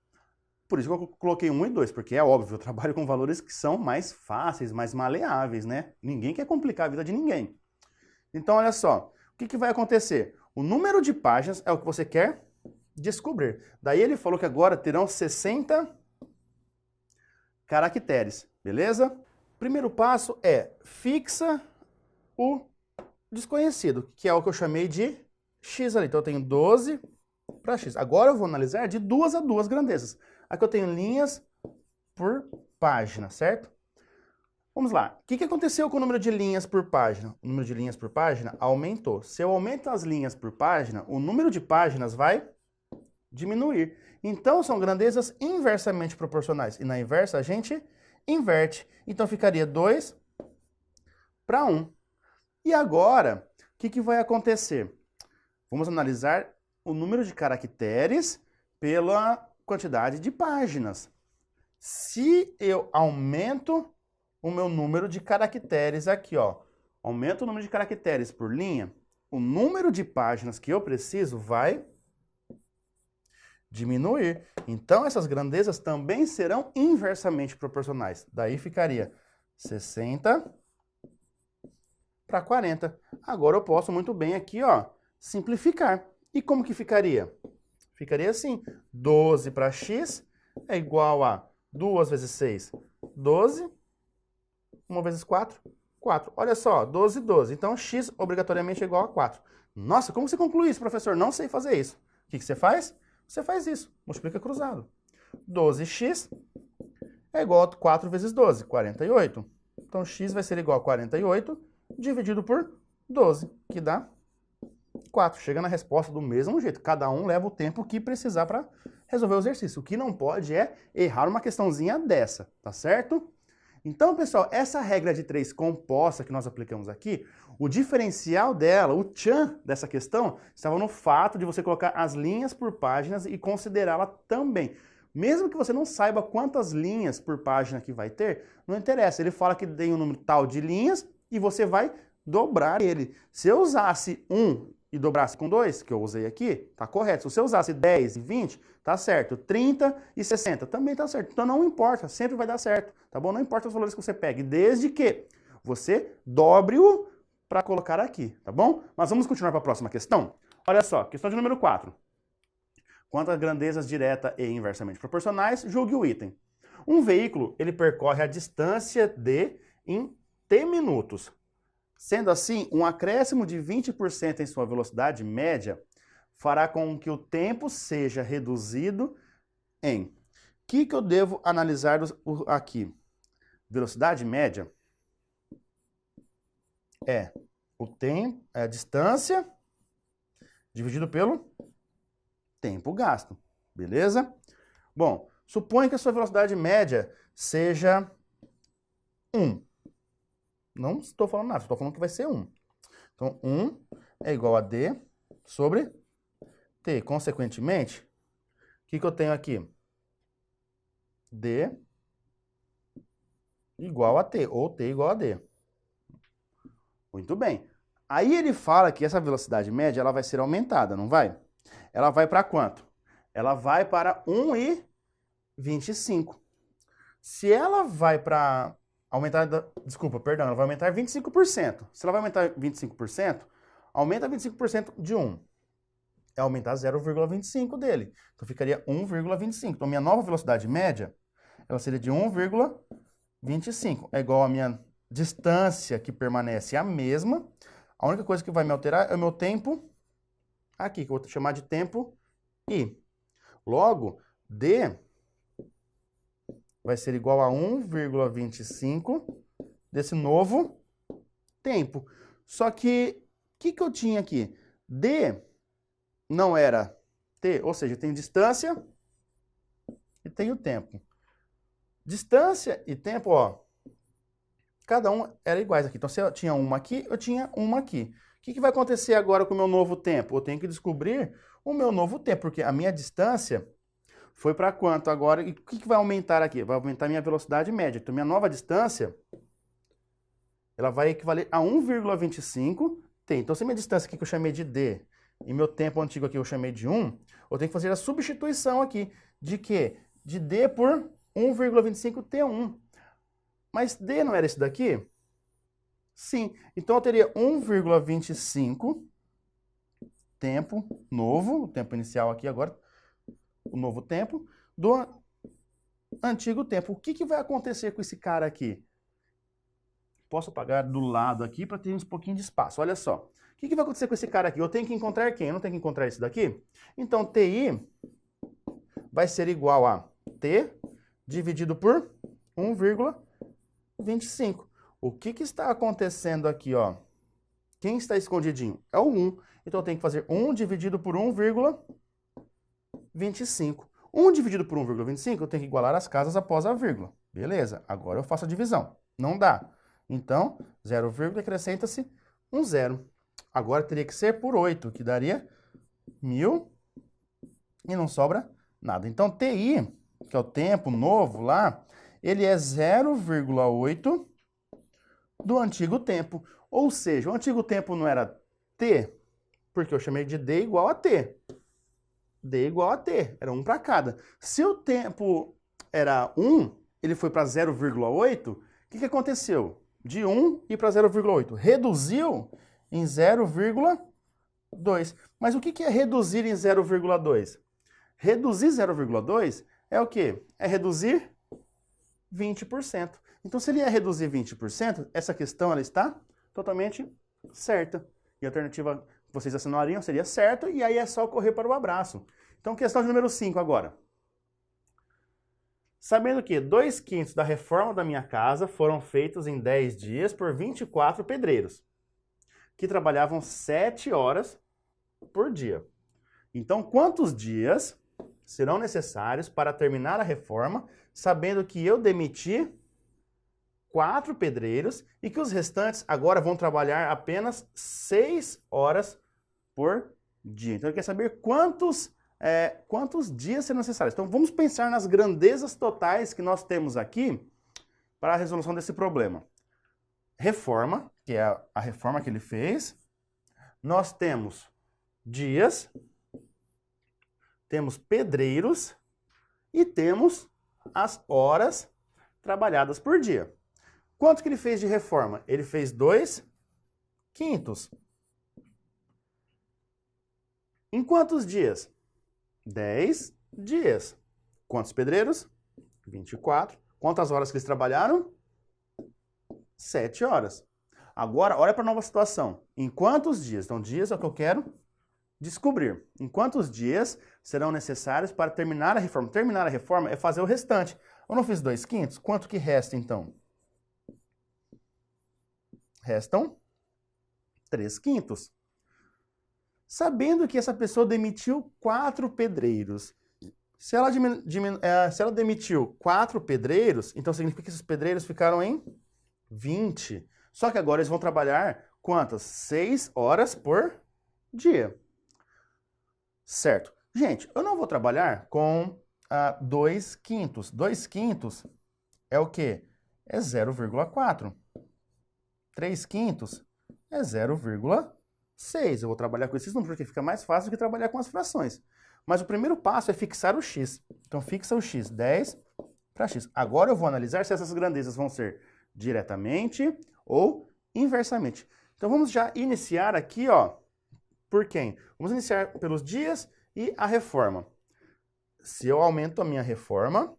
Por isso que eu coloquei 1 e 2, porque é óbvio, eu trabalho com valores que são mais fáceis, mais maleáveis, né? Ninguém quer complicar a vida de ninguém. Então, olha só, o que vai acontecer? O número de páginas é o que você quer descobrir. Daí ele falou que agora terão 60 caracteres, beleza? Primeiro passo é fixa o desconhecido, que é o que eu chamei de x ali. Então eu tenho 12 para x. Agora eu vou analisar de duas a duas grandezas. Aqui eu tenho linhas por página, certo? Vamos lá. O que aconteceu com o número de linhas por página? O número de linhas por página aumentou. Se eu aumento as linhas por página, o número de páginas vai diminuir. Então, são grandezas inversamente proporcionais. E na inversa, a gente inverte. Então, ficaria 2 para 1. E agora, o que vai acontecer? Vamos analisar o número de caracteres pela quantidade de páginas. Se eu aumento o meu número de caracteres aqui, ó, aumento o número de caracteres por linha, o número de páginas que eu preciso vai diminuir. Então, essas grandezas também serão inversamente proporcionais. Daí ficaria 60 para 40. Agora eu posso muito bem aqui, ó, simplificar. E como que ficaria? Ficaria assim, 12 para x é igual a 2 vezes 6, 12. 1 vezes 4, 4. Olha só, 12, 12. Então, x obrigatoriamente é igual a 4. Nossa, como você conclui isso, professor? Não sei fazer isso. O que você faz? Você faz isso. Multiplica cruzado. 12x é igual a 4 vezes 12, 48. Então, x vai ser igual a 48 dividido por 12, que dá 4. Chega na resposta do mesmo jeito. Cada um leva o tempo que precisar para resolver o exercício. O que não pode é errar uma questãozinha dessa, tá certo? Então, pessoal, essa regra de 3 composta que nós aplicamos aqui, o diferencial dela, o tchan dessa questão, estava no fato de você colocar as linhas por páginas e considerá-la também. Mesmo que você não saiba quantas linhas por página que vai ter, não interessa. Ele fala que tem um número tal de linhas e você vai dobrar ele. Se eu usasse 1 e dobrasse com 2, que eu usei aqui, tá correto. Se você usasse 10 e 20, tá certo. 30 e 60, também tá certo. Então não importa, sempre vai dar certo, tá bom? Não importa os valores que você pegue, desde que você dobre-o para colocar aqui, tá bom? Mas vamos continuar para a próxima questão? Olha só, questão de número 4. Quantas grandezas direta e inversamente proporcionais, julgue o item. Um veículo, ele percorre a distância d em t minutos. Sendo assim, um acréscimo de 20% em sua velocidade média fará com que o tempo seja reduzido em... O que eu devo analisar aqui? Velocidade média é o tempo, é a distância dividido pelo tempo gasto, beleza? Bom, suponha que a sua velocidade média seja 1. Não estou falando nada, estou falando que vai ser 1. Então, 1 é igual a D sobre T. Consequentemente, o que eu tenho aqui? D igual a T, ou T igual a D. Muito bem. Aí ele fala que essa velocidade média ela vai ser aumentada, não vai? Ela vai para quanto? Ela vai para 1,25. Se ela vai para... aumentar, desculpa, perdão, ela vai aumentar 25%. Se ela vai aumentar 25%, aumenta 25% de 1. É aumentar 0,25 dele. Então ficaria 1,25. Então minha nova velocidade média, ela seria de 1,25. É igual a minha distância que permanece a mesma. A única coisa que vai me alterar é o meu tempo aqui, que eu vou chamar de tempo I. Logo, D vai ser igual a 1,25 desse novo tempo. Só que, o que eu tinha aqui? D não era T, ou seja, eu tenho distância e tenho tempo. Distância e tempo, ó, cada um era iguais aqui. Então, se eu tinha uma aqui, eu tinha uma aqui. O que vai acontecer agora com o meu novo tempo? Eu tenho que descobrir o meu novo tempo, porque a minha distância foi para quanto agora? E o que vai aumentar aqui? Vai aumentar a minha velocidade média. Então, minha nova distância, ela vai equivaler a 1,25 T. Então, se minha distância aqui que eu chamei de D e meu tempo antigo aqui eu chamei de 1, eu tenho que fazer a substituição aqui. De quê? De D por 1,25 T1. Mas D não era esse daqui? Sim. Então, eu teria 1,25 tempo novo, o tempo inicial aqui agora, o novo tempo, do antigo tempo. O que vai acontecer com esse cara aqui? Posso apagar do lado aqui para ter um pouquinho de espaço. Olha só. O que vai acontecer com esse cara aqui? Eu tenho que encontrar quem? Eu não tenho que encontrar esse daqui? Então, TI vai ser igual a T dividido por 1,25. O que está acontecendo aqui, ó? Quem está escondidinho? É o 1. Então, eu tenho que fazer 1 dividido por 1,25. 1 dividido por 1,25, eu tenho que igualar as casas após a vírgula. Beleza, agora eu faço a divisão. Não dá. Então, 0, acrescenta-se um zero. Agora teria que ser por 8, que daria 1000 e não sobra nada. Então, TI, que é o tempo novo lá, ele é 0,8 do antigo tempo. Ou seja, o antigo tempo não era T, porque eu chamei de D igual a T. D igual a T, era 1 para cada. Se o tempo era 1, ele foi para 0,8, o que aconteceu? De 1 e para 0,8. Reduziu em 0,2. Mas o que é reduzir em 0,2? Reduzir 0,2 é o quê? É reduzir 20%. Então, se ele é reduzir 20%, essa questão ela está totalmente certa. E a alternativa que vocês assinariam seria certa, e aí é só correr para o abraço. Então, questão de número 5 agora. Sabendo que 2/5 da reforma da minha casa foram feitos em 10 dias por 24 pedreiros, que trabalhavam 7 horas por dia. Então, quantos dias serão necessários para terminar a reforma, sabendo que eu demiti 4 pedreiros e que os restantes agora vão trabalhar apenas 6 horas por dia? Então, ele quer saber quantos dias serão necessários. Então, vamos pensar nas grandezas totais que nós temos aqui para a resolução desse problema. Reforma, que é a reforma que ele fez. Nós temos dias, temos pedreiros e temos as horas trabalhadas por dia. Quanto que ele fez de reforma? Ele fez 2/5. Em quantos dias? 10 dias. Quantos pedreiros? 24. Quantas horas que eles trabalharam? 7 horas. Agora, olha para a nova situação. Em quantos dias? Então, dias é o que eu quero descobrir. Em quantos dias serão necessários para terminar a reforma? Terminar a reforma é fazer o restante. Eu não fiz 2/5? Quanto que resta, então? Restam 3/5. Sabendo que essa pessoa demitiu 4 pedreiros. Se ela demitiu 4 pedreiros, então significa que esses pedreiros ficaram em 20. Só que agora eles vão trabalhar quantas? 6 horas por dia. Certo. Gente, eu não vou trabalhar com 2/5. 2/5 é o quê? É 0,4. 3/5 é 0,6. Eu vou trabalhar com esses números porque fica mais fácil do que trabalhar com as frações. Mas o primeiro passo é fixar o x. Então, fixa o x, 10 para x. Agora eu vou analisar se essas grandezas vão ser diretamente ou inversamente. Então, vamos já iniciar aqui, ó, por quem? Vamos iniciar pelos dias e a reforma. Se eu aumento a minha reforma,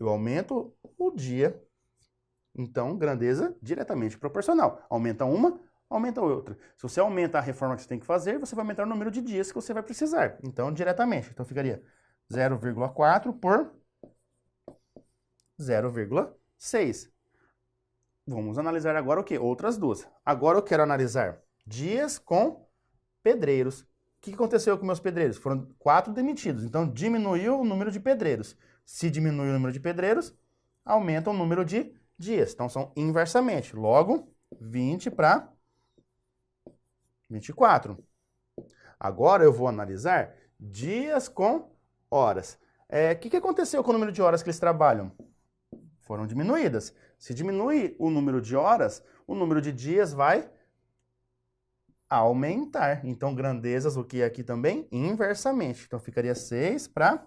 eu aumento o dia. Então, grandeza diretamente proporcional. Aumenta uma, aumenta a outra. Se você aumenta a reforma que você tem que fazer, você vai aumentar o número de dias que você vai precisar. Então, diretamente. Então, ficaria 0,4 por 0,6. Vamos analisar agora o quê? Outras duas. Agora eu quero analisar dias com pedreiros. O que aconteceu com meus pedreiros? Foram 4 demitidos. Então, diminuiu o número de pedreiros. Se diminui o número de pedreiros, aumenta o número de dias. Então, são inversamente. Logo, 20 para 24. Agora eu vou analisar dias com horas. O que aconteceu com o número de horas que eles trabalham? Foram diminuídas. Se diminui o número de horas, o número de dias vai aumentar. Então, grandezas, o que é aqui também? Inversamente. Então, ficaria 6 para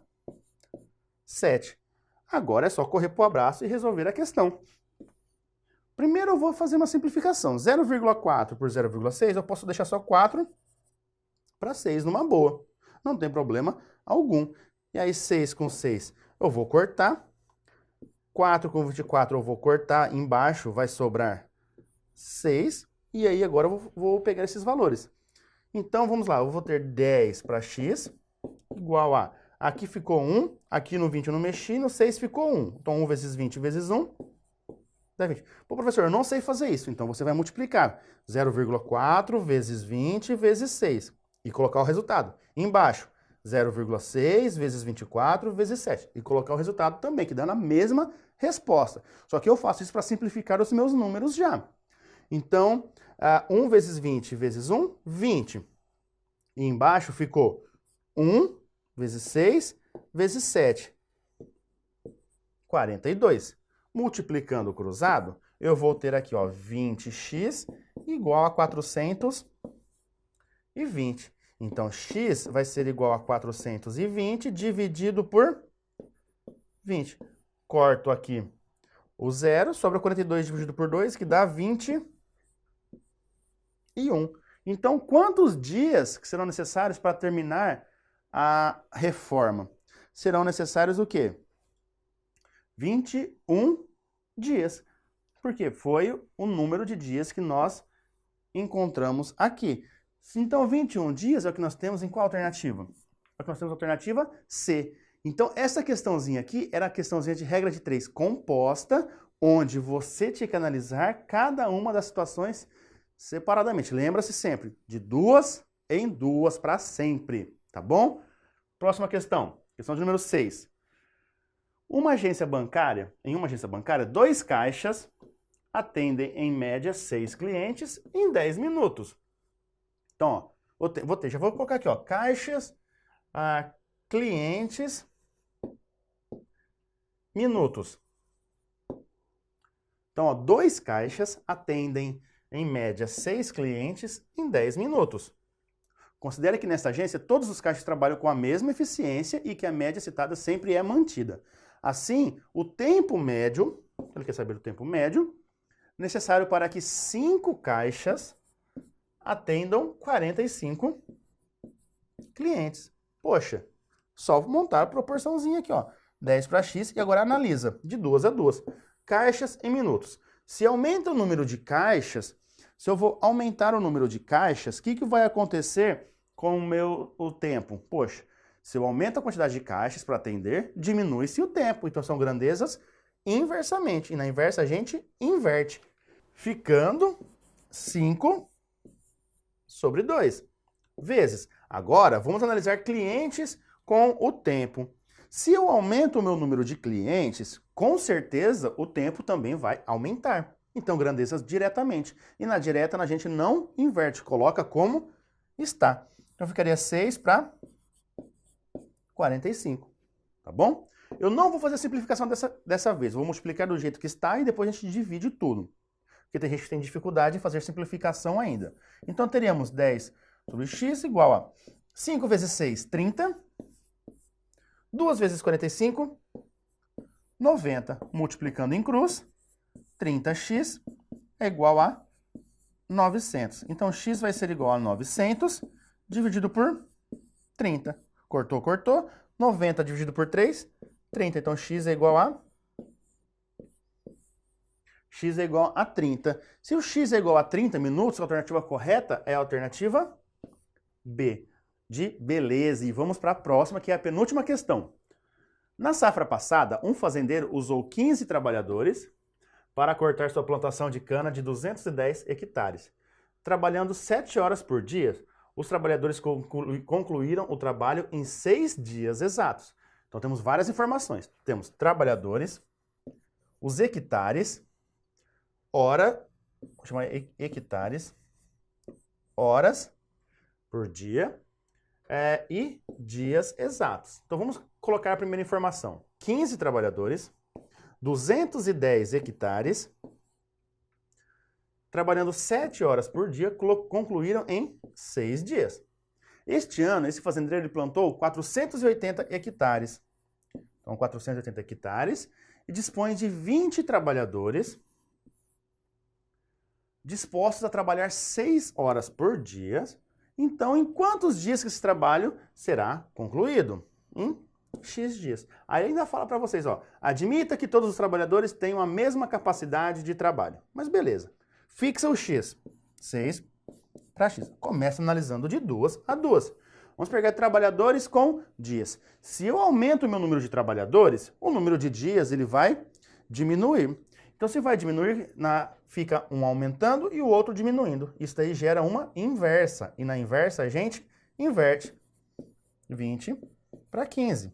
7. Agora é só correr para o abraço e resolver a questão. Primeiro eu vou fazer uma simplificação. 0,4 por 0,6, eu posso deixar só 4 para 6 numa boa. Não tem problema algum. E aí 6 com 6 eu vou cortar. 4 com 24 eu vou cortar. Embaixo vai sobrar 6, e aí agora eu vou pegar esses valores. Então, vamos lá, eu vou ter 10 para x igual a... Aqui ficou 1, aqui no 20 eu não mexi, no 6 ficou 1. Então, 1 vezes 20 vezes 1 dá 20. Pô, professor, eu não sei fazer isso. Então, você vai multiplicar 0,4 vezes 20 vezes 6 e colocar o resultado. Embaixo, 0,6 vezes 24 vezes 7 e colocar o resultado também, que dá na mesma resposta. Só que eu faço isso para simplificar os meus números já. Então, 1 vezes 20 vezes 1, 20. E embaixo ficou 1 vezes 6 vezes 7, 42. Multiplicando o cruzado, eu vou ter aqui, ó, 20x igual a 420. Então, x vai ser igual a 420 dividido por 20. Corto aqui o zero, sobra 42 dividido por 2, que dá 21. Então, quantos dias que serão necessários para terminar a reforma? Serão necessários o quê? 21 dias. Porque foi o número de dias que nós encontramos aqui. Então, 21 dias é o que nós temos em qual alternativa? É o que nós temos na alternativa C. Então, essa questãozinha aqui era a questãozinha de regra de 3 composta, onde você tinha que analisar cada uma das situações separadamente. Lembra-se sempre, de 2 em 2 para sempre, tá bom? Próxima questão, questão de número 6. Em uma agência bancária, 2 caixas atendem em média 6 clientes em 10 minutos. Então, ó, já vou colocar aqui, ó, caixas, clientes, minutos. Então, ó, 2 caixas atendem em média 6 clientes em 10 minutos. Considere que nesta agência todos os caixas trabalham com a mesma eficiência e que a média citada sempre é mantida. Assim, o tempo médio, ele quer saber o tempo médio, necessário para que 5 caixas atendam 45 clientes. Poxa, só montar a proporçãozinha aqui, ó. 10 para x e agora analisa, de 2 a 2. Caixas em minutos. Se aumenta o número de caixas, se eu vou aumentar o número de caixas, o que vai acontecer com o tempo? Poxa, se eu aumento a quantidade de caixas para atender, diminui-se o tempo. Então são grandezas inversamente. E na inversa a gente inverte. Ficando 5 sobre 2 vezes. Agora, vamos analisar clientes com o tempo. Se eu aumento o meu número de clientes, com certeza o tempo também vai aumentar. Então, grandezas diretamente. E na direta a gente não inverte, coloca como está. Então, ficaria 6 para 45, tá bom? Eu não vou fazer a simplificação dessa vez, vou multiplicar do jeito que está e depois a gente divide tudo. Porque tem gente que tem dificuldade em fazer simplificação ainda. Então, teríamos 10 sobre x igual a 5 vezes 6, 30. 2 vezes 45, 90. Multiplicando em cruz, 30x é igual a 900. Então, x vai ser igual a 900 dividido por 30. Cortou, cortou. 90 dividido por 3, 30. Então, x é igual a 30. Se o x é igual a 30 minutos, a alternativa correta é a alternativa B, de beleza. E vamos para a próxima, que é a penúltima questão. Na safra passada, um fazendeiro usou 15 trabalhadores para cortar sua plantação de cana de 210 hectares. Trabalhando 7 horas por dia, os trabalhadores concluíram o trabalho em 6 dias exatos. Então temos várias informações. Temos trabalhadores, os hectares, vou chamar hectares, horas por dia e dias exatos. Então vamos colocar a primeira informação. 15 trabalhadores, 210 hectares, trabalhando 7 horas por dia, concluíram em 6 dias. Este ano, esse fazendeiro ele plantou 480 hectares. Então, 480 hectares e dispõe de 20 trabalhadores dispostos a trabalhar 6 horas por dia. Então, em quantos dias que esse trabalho será concluído? Em X dias. Aí ainda fala para vocês, ó, admita que todos os trabalhadores tenham a mesma capacidade de trabalho. Mas beleza. Fixa o x. 6 para x. Começa analisando de 2 a 2. Vamos pegar trabalhadores com dias. Se eu aumento o meu número de trabalhadores, o número de dias ele vai diminuir. Então, se vai diminuir, fica um aumentando e o outro diminuindo. Isso daí gera uma inversa. E na inversa a gente inverte 20 para 15.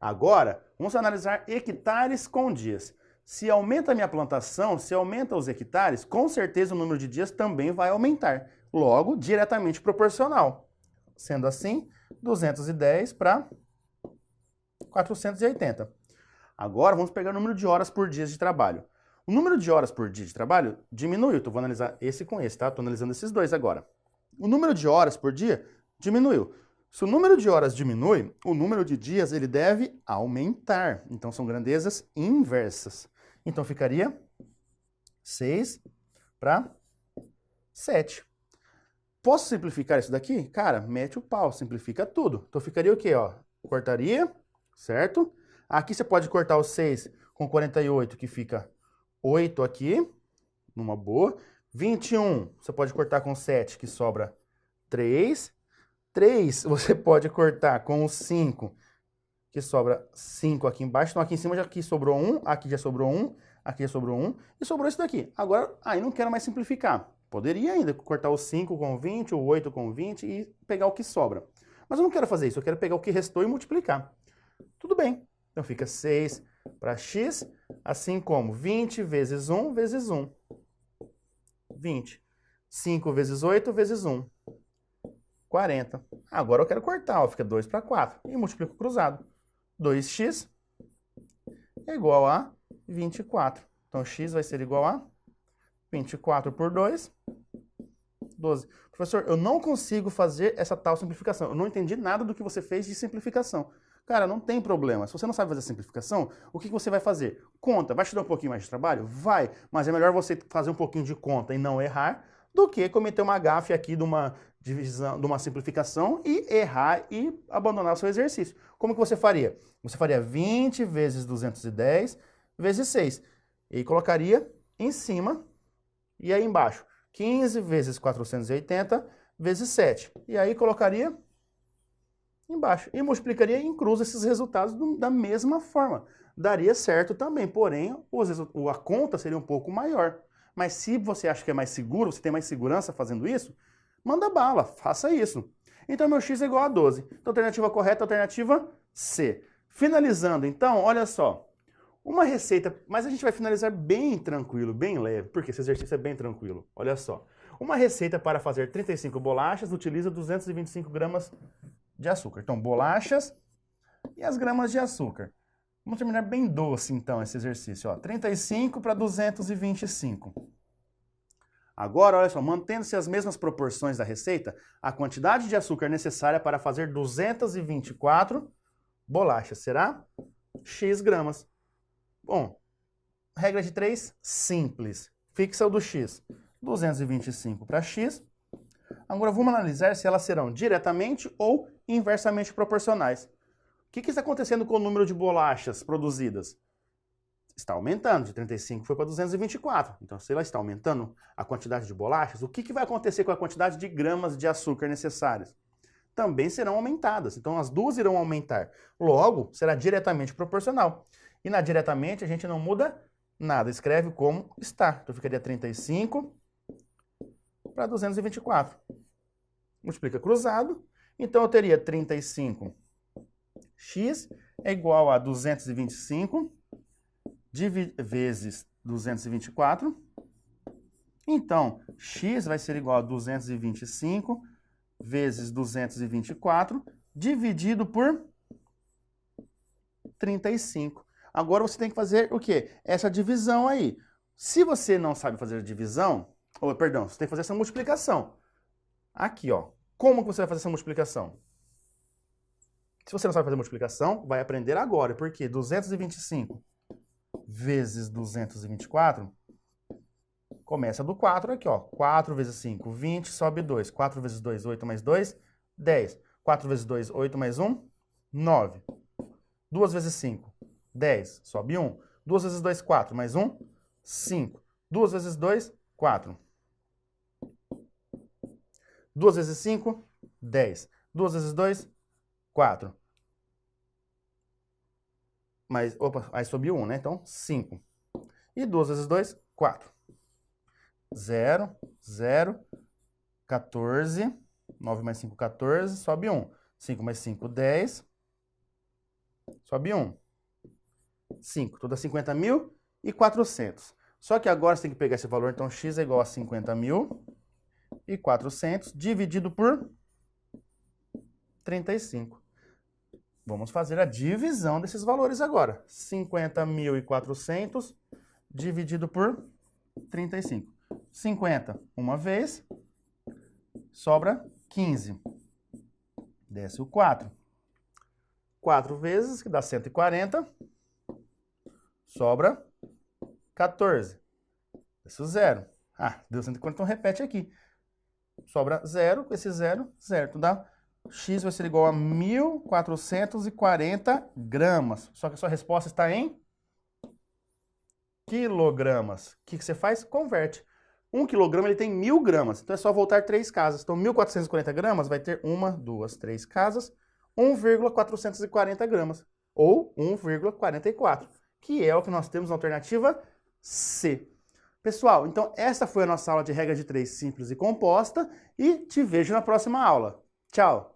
Agora, vamos analisar hectares com dias. Se aumenta a minha plantação, se aumenta os hectares, com certeza o número de dias também vai aumentar. Logo, diretamente proporcional. Sendo assim, 210 para 480. Agora, vamos pegar o número de horas por dia de trabalho. O número de horas por dia de trabalho diminuiu. Então, vou analisar esse com esse, tá? Estou analisando esses dois agora. O número de horas por dia diminuiu. Se o número de horas diminui, o número de dias ele deve aumentar. Então, são grandezas inversas. Então, ficaria 6 para 7. Posso simplificar isso daqui? Cara, mete o pau, simplifica tudo. Então, ficaria o quê? Ó? Cortaria, certo? Aqui você pode cortar o 6 com 48, que fica 8 aqui, numa boa. 21, você pode cortar com 7, que sobra 3. 3, você pode cortar com o 5, que sobra 5 aqui embaixo. Então, aqui em cima já aqui sobrou 1, aqui já sobrou 1, aqui já sobrou 1, e sobrou isso daqui. Agora, aí não quero mais simplificar. Poderia ainda cortar o 5 com 20, o 8 com 20 e pegar o que sobra. Mas eu não quero fazer isso, eu quero pegar o que restou e multiplicar. Tudo bem. Então, fica 6 para x, assim como 20 vezes 1 vezes 1. 20. 5 vezes 8 vezes 1. 40. Agora eu quero cortar, ó, fica 2 para 4. E multiplico cruzado. 2x é igual a 24. Então, x vai ser igual a 24 por 2, 12. Professor, eu não consigo fazer essa tal simplificação. Eu não entendi nada do que você fez de simplificação. Cara, não tem problema. Se você não sabe fazer simplificação, o que você vai fazer? Conta. Vai te dar um pouquinho mais de trabalho? Vai. Mas é melhor você fazer um pouquinho de conta e não errar do que cometer uma gafe aqui de uma divisão, de uma simplificação e errar e abandonar o seu exercício. Como que você faria? Você faria 20 vezes 210 vezes 6. E colocaria em cima e aí embaixo 15 vezes 480 vezes 7. E aí colocaria embaixo. E multiplicaria em cruz esses resultados da mesma forma. Daria certo também, porém a conta seria um pouco maior. Mas se você acha que é mais seguro, você tem mais segurança fazendo isso, manda bala, faça isso. Então, meu x é igual a 12. Então, alternativa correta, alternativa C. Finalizando, então, olha só. Uma receita, mas a gente vai finalizar bem tranquilo, bem leve, porque esse exercício é bem tranquilo. Olha só. Uma receita para fazer 35 bolachas utiliza 225 gramas de açúcar. Então, bolachas e as gramas de açúcar. Vamos terminar bem doce, então, esse exercício. Ó. 35 para 225. Agora, olha só, mantendo-se as mesmas proporções da receita, a quantidade de açúcar necessária para fazer 224 bolachas será x gramas. Bom, regra de 3, simples. Fixa o do x. 225 para x. Agora, vamos analisar se elas serão diretamente ou inversamente proporcionais. O que está acontecendo com o número de bolachas produzidas? Está aumentando, de 35 foi para 224. Então, se ela está aumentando a quantidade de bolachas, o que vai acontecer com a quantidade de gramas de açúcar necessárias? Também serão aumentadas. Então, as duas irão aumentar. Logo, será diretamente proporcional. E na diretamente, a gente não muda nada. Escreve como está. Então, ficaria 35 para 224. Multiplica cruzado. Então, eu teria 35x é igual a 225 vezes 224. Então, x vai ser igual a 225 vezes 224 dividido por 35. Agora você tem que fazer o quê? Essa divisão aí. Se você não sabe fazer a divisão, perdão, você tem que fazer essa multiplicação. Aqui, ó. Como que você vai fazer essa multiplicação? Se você não sabe fazer multiplicação, vai aprender agora. Porque 225 vezes 224 começa do 4 aqui, ó. 4 vezes 5, 20, sobe 2. 4 vezes 2, 8 mais 2, 10. 4 vezes 2, 8 mais 1, 9. 2 vezes 5, 10, sobe 1. 2 vezes 2, 4, mais 1, 5. 2 vezes 2, 4. 2 vezes 5, 10. 2 vezes 2, 4. Mas, opa, aí subiu 1, né? Então, 5. E 2 vezes 2, 4. 0, 0, 14. 9 mais 5, 14. Sobe 1. 5 mais 5, 10. Sobe 1. 5. Tudo a 50.400. Só que agora você tem que pegar esse valor. Então, x é igual a 50.400 dividido por 35. Vamos fazer a divisão desses valores agora. 50.400 dividido por 35. 50 uma vez, sobra 15. Desce o 4. 4 vezes, que dá 140. Sobra 14. Desce o 0. Ah, deu 140, então repete aqui. Sobra 0, com esse 0, certo, dá... X vai ser igual a 1.440 gramas. Só que a sua resposta está em quilogramas. O que você faz? Converte. 1 quilograma ele tem 1.000 gramas. Então é só voltar 3 casas. Então 1.440 gramas vai ter 1, 2, 3 casas. 1,440 gramas. Ou 1,44. Que é o que nós temos na alternativa C. Pessoal, então essa foi a nossa aula de regra de 3 simples e composta. E te vejo na próxima aula. Tchau!